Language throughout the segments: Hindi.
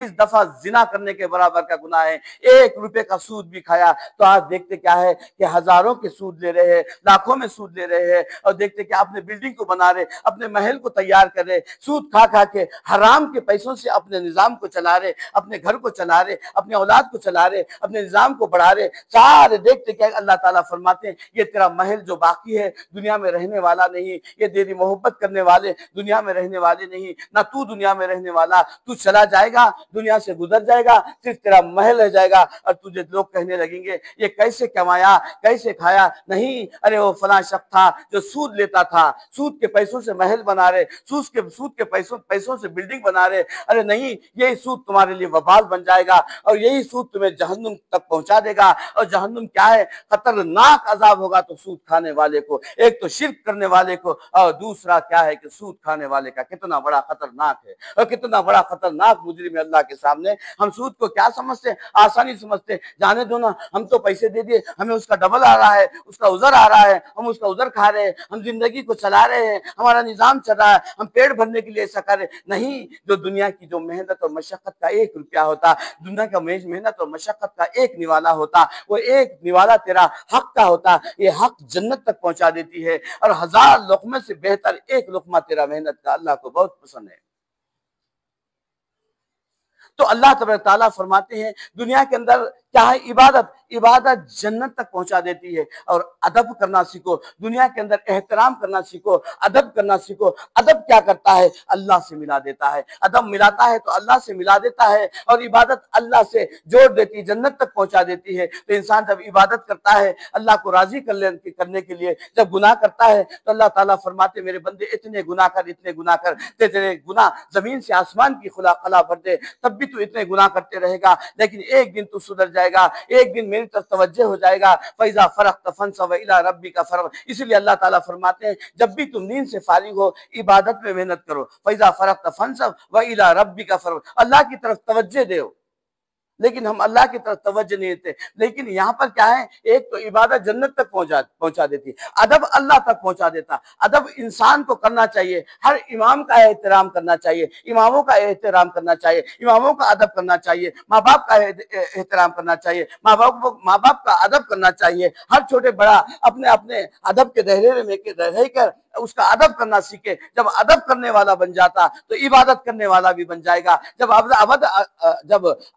दफा जिना करने के बराबर का गुनाह है। 1 रुपए का सूद भी खाया तो आज देखते क्या है कि हजारों के सूद ले रहे हैं, लाखों में सूद ले रहे हैं, और देखते क्या अपने बिल्डिंग को बना रहे, अपने महल को तैयार कर रहे, सूद खा खा के हराम के पैसों से अपने निजाम को चला रहे, अपने घर को चला रहे, अपने औलाद को चला रहे, अपने निजाम को बढ़ा रहे सारे। देखते क्या अल्लाह ताला फरमाते हैं ये तेरा महल जो बाकी है दुनिया में रहने वाला नहीं, ये तेरी मोहब्बत करने वाले दुनिया में रहने वाले नहीं, ना तू दुनिया में रहने वाला, तू चला जाएगा, दुनिया से गुजर जाएगा, सिर्फ तेरा महल रह जाएगा। और तुझे लोग कहने लगेंगे ये कैसे कमाया, कैसे खाया। नहीं, अरे वो फला शख्स था जो सूद लेता था, सूद के पैसों से महल बना रहे, सूद के पैसों से बिल्डिंग बना रहे। अरे नहीं, यही सूद तुम्हारे लिए वबाल बन जाएगा और यही सूद तुम्हें जहन्नुम तक पहुंचा देगा। और जहन्नुम क्या है, खतरनाक अजाब होगा तो सूद खाने वाले को, एक तो शिर्क करने वाले को, और दूसरा क्या है कि सूद खाने वाले का कितना बड़ा खतरनाक है और कितना बड़ा खतरनाक मुजरिम है अल्लाह के सामने। हम सूद को क्या समझते हैं, आसानी समझते, जाने दो ना, हम तो पैसे दे दिए, हमें उसका डबल आ रहा है, उसका उधर आ रहा है, हम उसका उधर खा रहे हैं, हम जिंदगी को चला रहे हैं, हमारा निजाम चल रहा है, हम पेट भरने के लिए ऐसा कर रहे। नहीं, जो दुनिया की जो मेहनत और मशक्कत का 1 रुपया होता, दुनिया का मेहनत और मशक्कत का 1 निवाला होता, वो 1 निवाला तेरा हक का होता, ये हक जन्नत तक पहुंचा देती है। और 1000 लुक़मे से बेहतर 1 लुक़मा तेरा मेहनत का अल्लाह को बहुत पसंद है। तो अल्लाह तबारक तआला फरमाते हैं दुनिया के अंदर क्या है, इबादत, इबादत जन्नत तक पहुंचा देती है। और अदब करना सीखो, दुनिया के अंदर एहतराम करना सीखो, अदब करना सीखो। अदब क्या करता है, अल्लाह से मिला देता है, अदब मिलाता है तो अल्लाह से मिला देता है, और इबादत अल्लाह से जोड़ देती है, जन्नत तक पहुंचा देती है। तो इंसान जब इबादत करता है अल्लाह को राजी करने के लिए, जब गुनाह करता है तो अल्लाह ताला फरमाते मेरे बंदे इतने गुनाह कर, तेरे गुनाह जमीन से आसमान की खला भर दे, तब भी तू इतने गुनाह करते रहेगा, लेकिन एक दिन तू सुधर जाएगा, एक दिन मेरी तरफ तवज्जो हो जाएगा। फैजा फरग फंसब इला रब्बी का फरग। इसलिए अल्लाह ताला फरमाते हैं जब भी तुम नींद से फारिग हो इबादत में मेहनत करो। फैजा फरग फंसब व इला रब्बी का फरग, अल्लाह की तरफ तवज्जो दो। लेकिन हम अल्लाह की तरफ तवज्जो नहीं देते। लेकिन यहाँ पर क्या है, एक तो इबादत जन्नत तक पहुंचा देती, अदब अल्लाह तक पहुंचा देता। अदब इंसान को करना चाहिए, हर इमाम का एहतराम करना चाहिए, इमामों का एहतराम करना चाहिए, इमामों का अदब करना चाहिए, माँ बाप का एहतराम करना चाहिए, माँ बाप का अदब करना चाहिए। हर छोटे बड़ा अपने अपने अदब के दायरे में रहकर उसका अदब करना सीखे। जब अदब करने वाला बन जाता तो इबादत करने वाला भी बन जाएगा। जब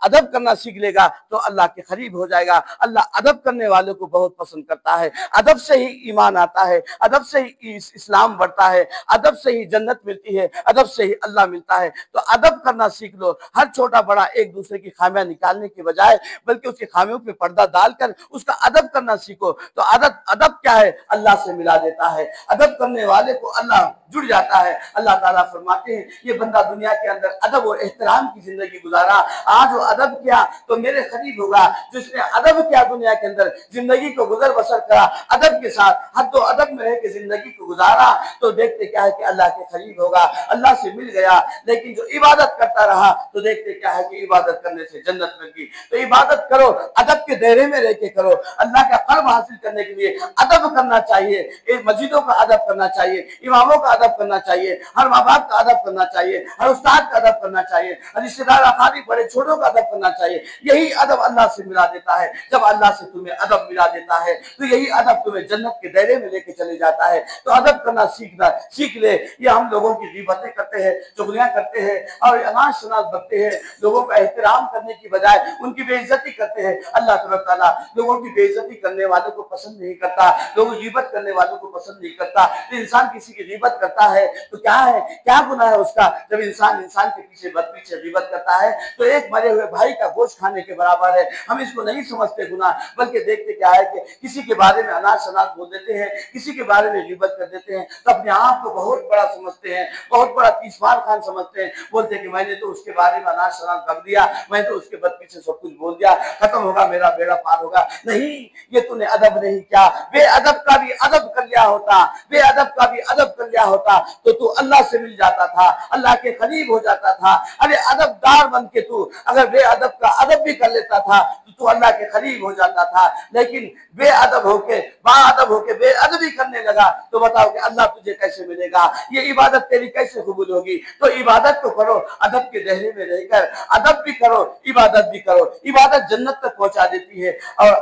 अदब करना सीख लेगा तो अल्लाह के करीब हो जाएगा। अल्लाह अदब करने वालों को बहुत पसंद करता है। अदब से ही ईमान आता है, अदब से ही इस्लाम बढ़ता है, अदब से ही जन्नत मिलती है, अदब से ही अल्लाह मिलता है। तो अदब करना सीख लो। हर छोटा बड़ा एक दूसरे की खामियां निकालने की बजाय बल्कि उसकी खामियों पे पर्दा डालकर उसका अदब करना सीखो। तो अदब क्या है, अल्लाह से मिला देता है। अदब करने वाले को अल्लाह जुड़ जाता है। अल्लाह ताला फरमाते हैं ये बंदा दुनिया के अंदर अदब और एहतराम की जिंदगी गुजारा, आज वो अदब किया तो मेरे करीब होगा। जिसने अदब किया दुनिया के अंदर, जिंदगी को गुजर बसर करा अदब के साथ, हद तो अदब में रह के जिंदगी को गुजारा, तो देखते क्या है कि अल्लाह के करीब होगा, अल्लाह से मिल गया। लेकिन जो इबादत करता रहा तो देखते क्या है कि इबादत करने से जन्नत मिल गई। तो इबादत करो, अदब के दायरे में रह के करो। अल्लाह का कर्म हासिल करने के लिए अदब करना चाहिए, मस्जिदों का अदब करना चाहिए, इमामों का अदब करना चाहिए, हर माँ बाप का अदब करना चाहिए, हर उस्ताद का अदब करना चाहिए, हर रिश्तेदार अकारीब बड़े छोटों का अदब करना चाहिए। यही अदब अल्लाह से मिला देता है। जब अल्लाह से तुम्हें अदब मिला देता है तो यही अदब तुम्हें जन्नत के दायरे में लेके चले जाता है। तो अदब करना सीख ले। ये हम लोगों की ग़ीबतें करते हैं, चुगलियां करते हैं और अनाज शनाज बकते हैं, लोगों का एहतराम करने की बजाय उनकी बेइज्जती करते हैं। अल्लाह तआला लोगों की बेइज्जती करने वालों को पसंद नहीं करता, लोगों की ग़ीबत करने वालों को पसंद नहीं करता। तो इंसान किसी की ग़ीबत करता है तो क्या है, क्या गुनाह है उसका। जब इंसान के पीछे ग़ीबत करता है तो एक मरे हुए भाई का गोश्त खाने के बराबर है। हम इसको नहीं समझते गुनाह, बल्कि देखते क्या है कि किसी के बारे में अनाज शनाज बोल देते हैं, किसी के बारे में ग़ीबत कर देते हैं तो अपने आप को बहुत बड़ा समझते हैं, बहुत बड़ा तीसवार खान समझते हैं। बोलते हैं कि मैंने तो उसके बारे में अनाज शनाज बक दिया, मैं तो उसके बद पीछे सब कुछ बोल दिया, खत्म होगा, मेरा बेड़ा पार होगा। नहीं, ये तूने अदब नहीं किया। बेअदब का भी अदब कर लिया होता, बेअदब का भी अदब कर लिया होता तो तू अल्लाह से मिल जाता था, अल्लाह के करीब हो जाता था। अरे अदबदार बन के तू अगर बेअदब का अदब भी कर लेता था तो तो अल्लाह के करीब हो जाता था। लेकिन बेअदब होके, बाअदब होके बेअदबी करने लगा तो बताओ कि अल्लाह तुझे कैसे मिलेगा, ये इबादत तेरी कैसे कबूल होगी। तो इबादत तो करो, अदब के दायरे में रहकर अदब भी करो, इबादत भी करो। इबादत जन्नत तक पहुंचा देती है और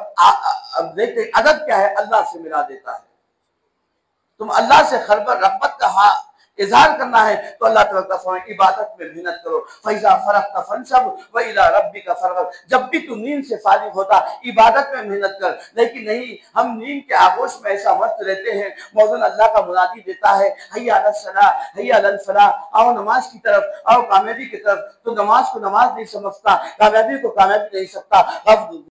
अब देखते अदब क्या है, अल्लाह से मिला देता है। तुम अल्लाह से खरबर रग़बत का इजहार करना है तो अल्लाह तबारक व तआला इबादत में मेहनत करो। फैज़ा फरग़्ता फंसब व इला रब्बिका फरग़ब। जब भी तू नींद से फारिग होता इबादत में मेहनत कर। लेकिन नहीं, हम नींद के आगोश में ऐसा मस्त रहते हैं, मौज़ून अल्लाह का मुनादी देता है, हय्या अलस सलाह हय्या अलल फलाह, आओ नमाज की तरफ, आओ कामयाबी की तरफ। तो नमाज को नमाज नहीं समझता, कामयाबी को कामयाबी नहीं सकता।